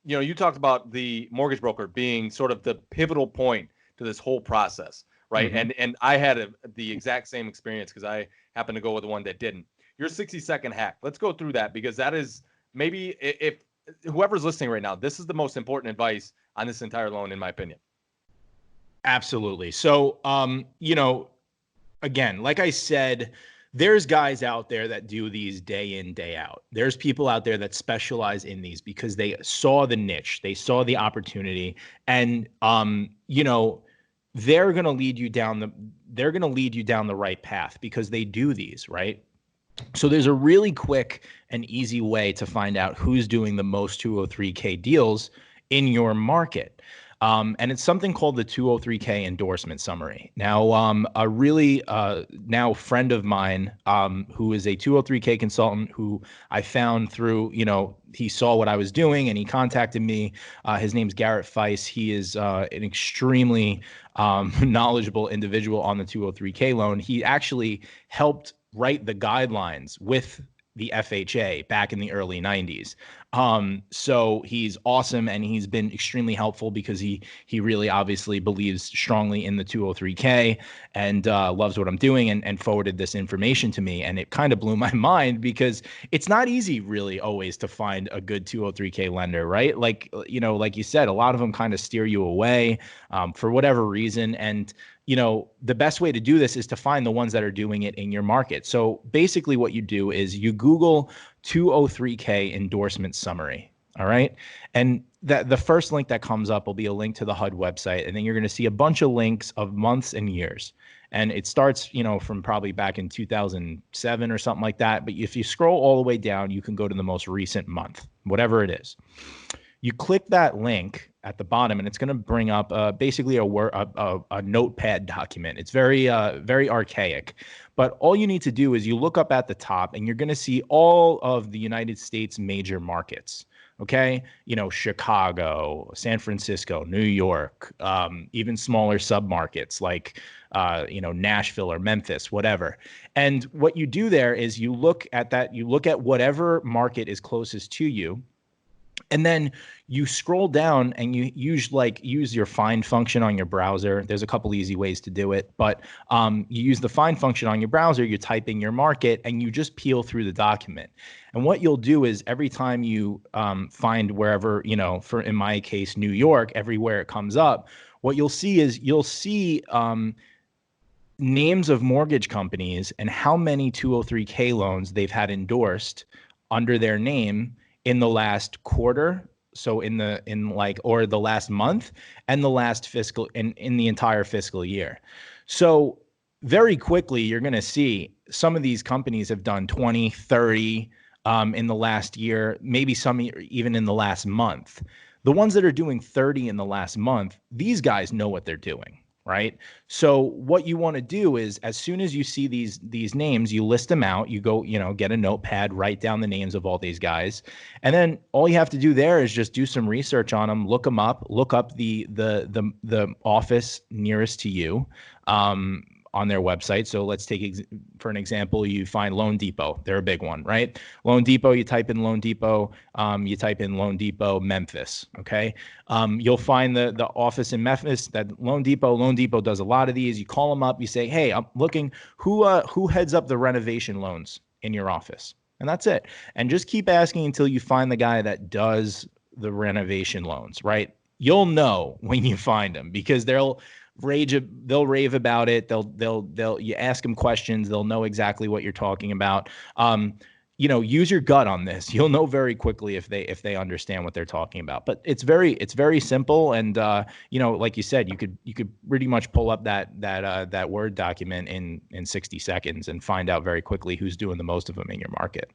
you talked about the mortgage broker being sort of the pivotal point to this whole process, right? Mm-hmm. And I had the exact same experience because I happened to go with the one that didn't. Your 60-second hack. Let's go through that because that is maybe if whoever's listening right now, this is the most important advice on this entire loan, in my opinion. Absolutely. So, again, like I said, there's guys out there that do these day in, day out. There's people out there that specialize in these because they saw the niche, they saw the opportunity, and they're going to lead you down the right path because they do these, right? So there's a really quick and easy way to find out who's doing the most 203K deals in your market. And it's something called the 203K endorsement summary. Now, a really now friend of mine who is a 203K consultant who I found through, he saw what I was doing and he contacted me. His name's Garrett Feiss. He is an extremely knowledgeable individual on the 203K loan. He actually helped write the guidelines with the FHA back in the early 90s. So he's awesome and he's been extremely helpful because he really obviously believes strongly in the 203K and loves what I'm doing and forwarded this information to me. And it kind of blew my mind because it's not easy really always to find a good 203K lender, right? Like you said, a lot of them kind of steer you away for whatever reason. And the best way to do this is to find the ones that are doing it in your market. So basically what you do is you Google 203K endorsement summary. All right. And the first link that comes up will be a link to the HUD website. And then you're going to see a bunch of links of months and years. And it starts, from probably back in 2007 or something like that. But if you scroll all the way down, you can go to the most recent month, whatever it is. You click that link at the bottom, and it's going to bring up basically a notepad document. It's very archaic, but all you need to do is you look up at the top, and you're going to see all of the United States major markets. Okay, Chicago, San Francisco, New York, even smaller submarkets like Nashville or Memphis, whatever. And what you do there is you look at that. You look at whatever market is closest to you. And then you scroll down and you use your find function on your browser. There's a couple easy ways to do it, but you use the find function on your browser, you type in your market, and you just peel through the document. And what you'll do is every time you find wherever, for in my case, New York, everywhere it comes up, what you'll see is names of mortgage companies and how many 203K loans they've had endorsed under their name in the last quarter, so or the last month and the last fiscal in the entire fiscal year. So very quickly, you're going to see some of these companies have done 20, 30 in the last year, maybe some even in the last month. The ones that are doing 30 in the last month, these guys know what they're doing. Right. So what you want to do is as soon as you see these names, you list them out, you go, get a notepad, write down the names of all these guys. And then all you have to do there is just do some research on them, look them up, look up the office nearest to you on their website. So let's take, for an example, you find Loan Depot. They're a big one, right? Loan Depot, you type in Loan Depot, Memphis, okay? You'll find the office in Memphis, that Loan Depot. Loan Depot does a lot of these. You call them up, you say, hey, I'm looking, who heads up the renovation loans in your office? And that's it. And just keep asking until you find the guy that does the renovation loans, right? You'll know when you find them because they'll rave about it. You ask them questions, they'll know exactly what you're talking about. Use your gut on this. You'll know very quickly if they understand what they're talking about. But it's very simple. And like you said, you could pretty much pull up that Word document in 60 seconds and find out very quickly who's doing the most of them in your market.